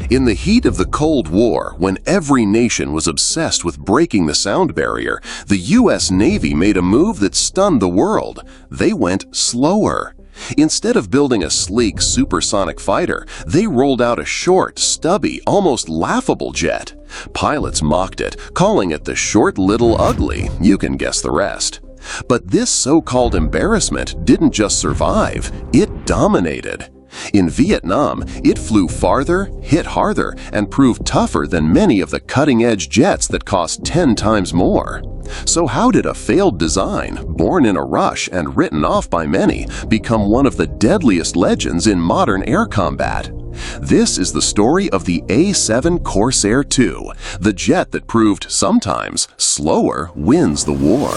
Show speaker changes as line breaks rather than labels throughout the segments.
In the heat of the Cold War, when every nation was obsessed with breaking the sound barrier, the U.S. Navy made a move that stunned the world. They went slower. Instead of building a sleek, supersonic fighter, they rolled out a short, stubby, almost laughable jet. Pilots mocked it, calling it the short little ugly. You can guess the rest. But this so-called embarrassment didn't just survive, it dominated. In Vietnam, it flew farther, hit harder, and proved tougher than many of the cutting-edge jets that cost 10 times more. So how did a failed design, born in a rush and written off by many, become one of the deadliest legends in modern air combat? This is the story of the A-7 Corsair II, the jet that proved sometimes slower wins the war.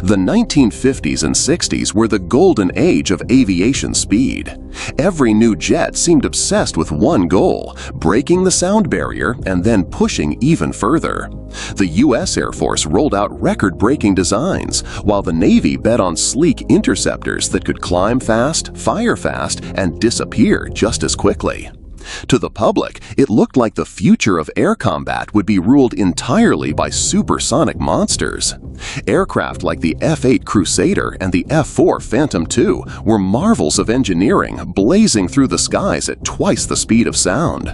The 1950s and 60s were the golden age of aviation speed. Every new jet seemed obsessed with one goal, breaking the sound barrier and then pushing even further. The U.S. Air Force rolled out record-breaking designs, while the Navy bet on sleek interceptors that could climb fast, fire fast, and disappear just as quickly. To the public, it looked like the future of air combat would be ruled entirely by supersonic monsters. Aircraft like the F-8 Crusader and the F-4 Phantom II were marvels of engineering, blazing through the skies at twice the speed of sound.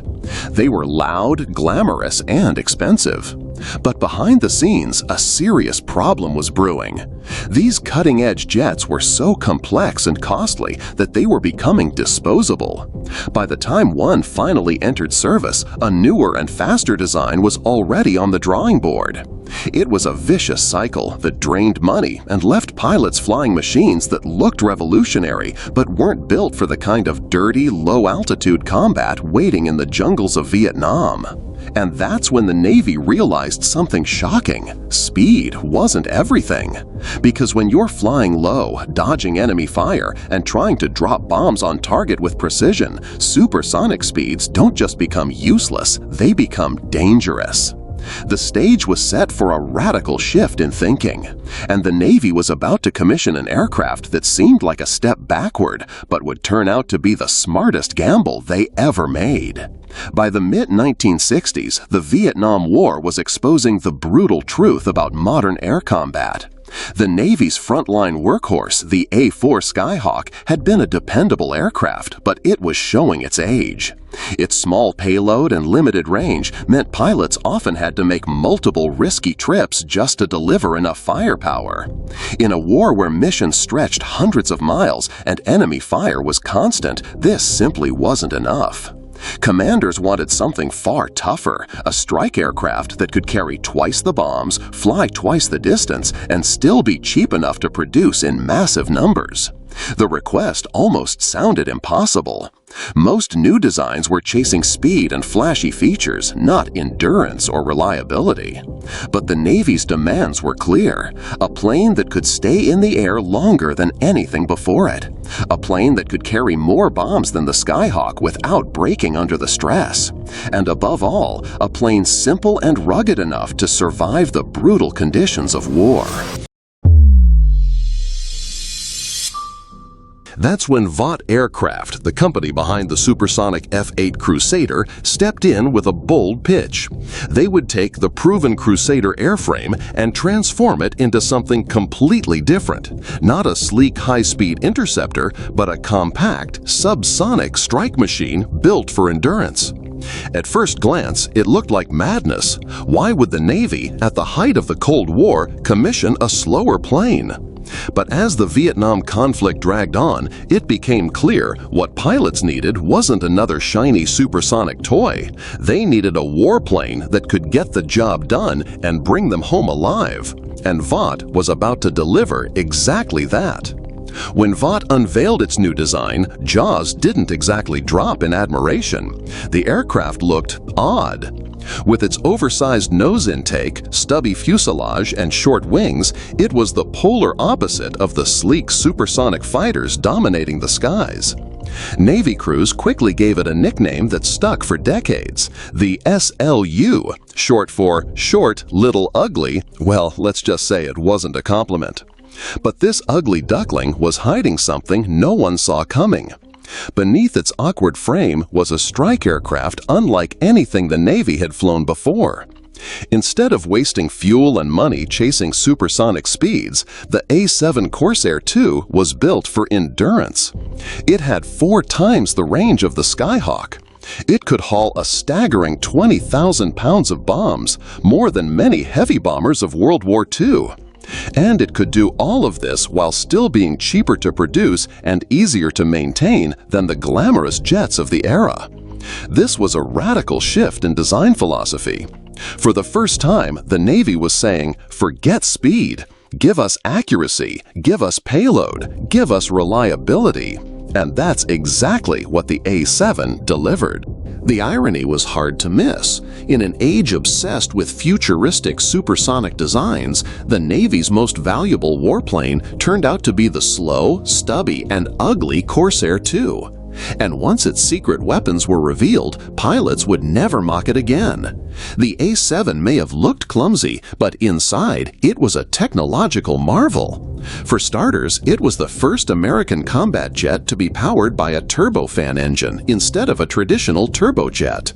They were loud, glamorous, and expensive. But behind the scenes, a serious problem was brewing. These cutting-edge jets were so complex and costly that they were becoming disposable. By the time one finally entered service, a newer and faster design was already on the drawing board. It was a vicious cycle that drained money and left pilots flying machines that looked revolutionary but weren't built for the kind of dirty, low-altitude combat waiting in the jungles of Vietnam. And that's when the Navy realized something shocking. Speed wasn't everything. Because when you're flying low, dodging enemy fire, and trying to drop bombs on target with precision, supersonic speeds don't just become useless, they become dangerous. The stage was set for a radical shift in thinking, and the Navy was about to commission an aircraft that seemed like a step backward, but would turn out to be the smartest gamble they ever made. By the mid-1960s, the Vietnam War was exposing the brutal truth about modern air combat. The Navy's frontline workhorse, the A-4 Skyhawk, had been a dependable aircraft, but it was showing its age. Its small payload and limited range meant pilots often had to make multiple risky trips just to deliver enough firepower. In a war where missions stretched hundreds of miles and enemy fire was constant, this simply wasn't enough. Commanders wanted something far tougher, a strike aircraft that could carry twice the bombs, fly twice the distance, and still be cheap enough to produce in massive numbers. The request almost sounded impossible. Most new designs were chasing speed and flashy features, not endurance or reliability. But the Navy's demands were clear: a plane that could stay in the air longer than anything before it. A plane that could carry more bombs than the Skyhawk without breaking under the stress. And above all, a plane simple and rugged enough to survive the brutal conditions of war. That's when Vought Aircraft, the company behind the supersonic F-8 Crusader, stepped in with a bold pitch. They would take the proven Crusader airframe and transform it into something completely different. Not a sleek high-speed interceptor, but a compact, subsonic strike machine built for endurance. At first glance, it looked like madness. Why would the Navy, at the height of the Cold War, commission a slower plane? But as the Vietnam conflict dragged on, it became clear what pilots needed wasn't another shiny supersonic toy. They needed a warplane that could get the job done and bring them home alive. And Vought was about to deliver exactly that. When Vought unveiled its new design, jaws didn't exactly drop in admiration. The aircraft looked odd. With its oversized nose intake, stubby fuselage, and short wings, it was the polar opposite of the sleek supersonic fighters dominating the skies. Navy crews quickly gave it a nickname that stuck for decades: the SLU, short for Short Little Ugly. Well, let's just say it wasn't a compliment. But this ugly duckling was hiding something no one saw coming. Beneath its awkward frame was a strike aircraft unlike anything the Navy had flown before. Instead of wasting fuel and money chasing supersonic speeds, the A-7 Corsair II was built for endurance. It had 4 times the range of the Skyhawk. It could haul a staggering 20,000 pounds of bombs, more than many heavy bombers of World War II. And it could do all of this while still being cheaper to produce and easier to maintain than the glamorous jets of the era. This was a radical shift in design philosophy. For the first time, the Navy was saying, "Forget speed. Give us accuracy, give us payload, give us reliability." And that's exactly what the A-7 delivered. The irony was hard to miss. In an age obsessed with futuristic supersonic designs, the Navy's most valuable warplane turned out to be the slow, stubby, and ugly Corsair II. And once its secret weapons were revealed, pilots would never mock it again. The A-7 may have looked clumsy, but inside, it was a technological marvel. For starters, it was the first American combat jet to be powered by a turbofan engine instead of a traditional turbojet.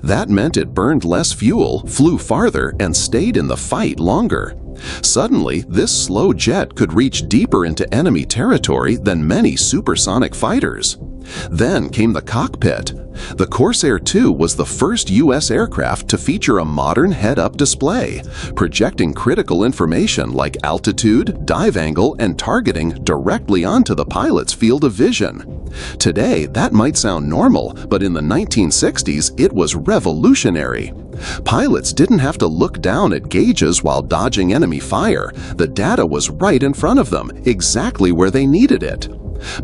That meant it burned less fuel, flew farther, and stayed in the fight longer. Suddenly, this slow jet could reach deeper into enemy territory than many supersonic fighters. Then came the cockpit. The Corsair II was the first U.S. aircraft to feature a modern head-up display, projecting critical information like altitude, dive angle, and targeting directly onto the pilot's field of vision. Today, that might sound normal, but in the 1960s, it was revolutionary. Pilots didn't have to look down at gauges while dodging enemy fire. The data was right in front of them, exactly where they needed it.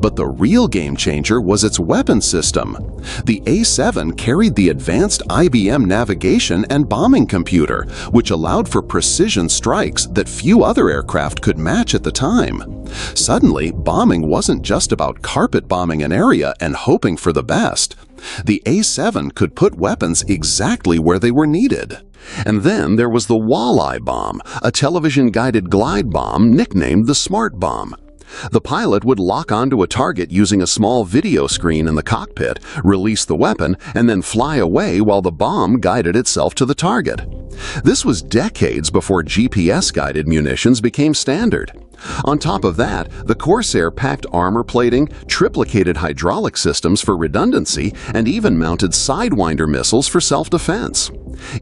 But the real game changer was its weapon system. The A-7 carried the advanced IBM navigation and bombing computer, which allowed for precision strikes that few other aircraft could match at the time. Suddenly, bombing wasn't just about carpet bombing an area and hoping for the best. The A-7 could put weapons exactly where they were needed. And then there was the walleye bomb, a television-guided glide bomb nicknamed the Smart Bomb. The pilot would lock onto a target using a small video screen in the cockpit, release the weapon, and then fly away while the bomb guided itself to the target. This was decades before GPS-guided munitions became standard. On top of that, the Corsair packed armor plating, triplicated hydraulic systems for redundancy, and even mounted Sidewinder missiles for self-defense.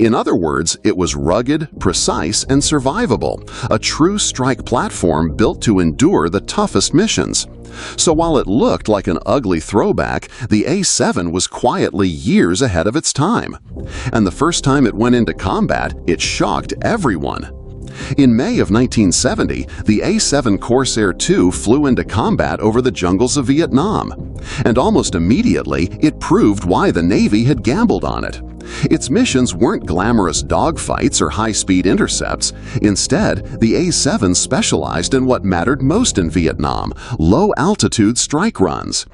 In other words, it was rugged, precise, and survivable, a true strike platform built to endure the toughest missions. So while it looked like an ugly throwback, the A-7 was quietly years ahead of its time. And the first time it went into combat, it shocked everyone. In May of 1970, the A-7 Corsair II flew into combat over the jungles of Vietnam. And almost immediately, it proved why the Navy had gambled on it. Its missions weren't glamorous dogfights or high-speed intercepts. Instead, the A-7 specialized in what mattered most in Vietnam: low-altitude strike runs.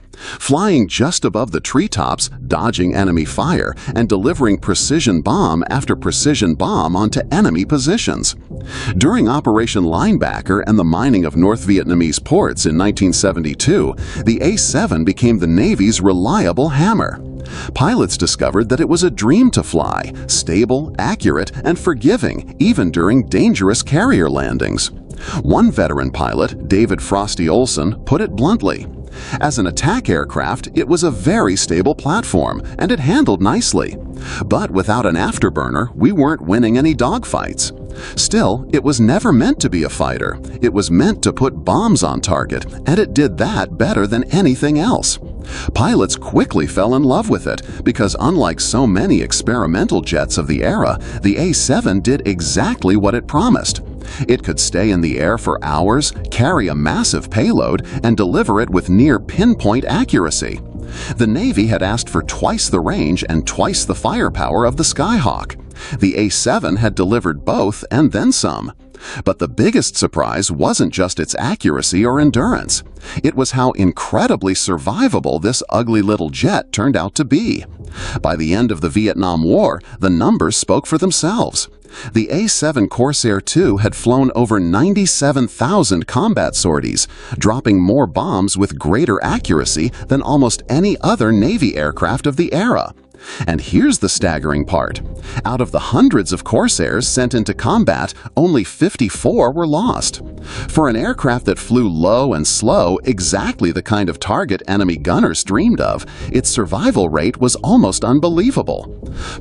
Flying just above the treetops, dodging enemy fire, and delivering precision bomb after precision bomb onto enemy positions. During Operation Linebacker and the mining of North Vietnamese ports in 1972, the A-7 became the Navy's reliable hammer. Pilots discovered that it was a dream to fly, stable, accurate, and forgiving, even during dangerous carrier landings. One veteran pilot, David Frosty Olson, put it bluntly: "As an attack aircraft, it was a very stable platform, and it handled nicely. But without an afterburner, we weren't winning any dogfights." Still, it was never meant to be a fighter. It was meant to put bombs on target, and it did that better than anything else. Pilots quickly fell in love with it because, unlike so many experimental jets of the era, the A-7 did exactly what it promised. It could stay in the air for hours, carry a massive payload, and deliver it with near pinpoint accuracy. The Navy had asked for twice the range and twice the firepower of the Skyhawk. The A-7 had delivered both and then some. But the biggest surprise wasn't just its accuracy or endurance. It was how incredibly survivable this ugly little jet turned out to be. By the end of the Vietnam War, the numbers spoke for themselves. The A-7 Corsair II had flown over 97,000 combat sorties, dropping more bombs with greater accuracy than almost any other Navy aircraft of the era. And here's the staggering part. Out of the hundreds of Corsairs sent into combat, only 54 were lost. For an aircraft that flew low and slow, exactly the kind of target enemy gunners dreamed of, its survival rate was almost unbelievable.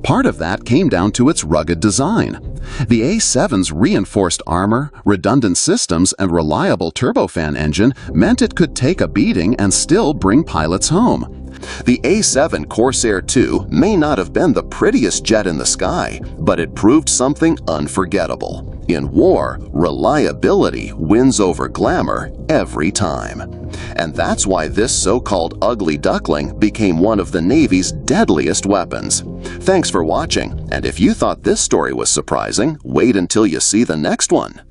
Part of that came down to its rugged design. The A-7's reinforced armor, redundant systems, and reliable turbofan engine meant it could take a beating and still bring pilots home. The A-7 Corsair II may not have been the prettiest jet in the sky, but it proved something unforgettable. In war, reliability wins over glamour every time. And that's why this so-called ugly duckling became one of the Navy's deadliest weapons. Thanks for watching, and if you thought this story was surprising, wait until you see the next one.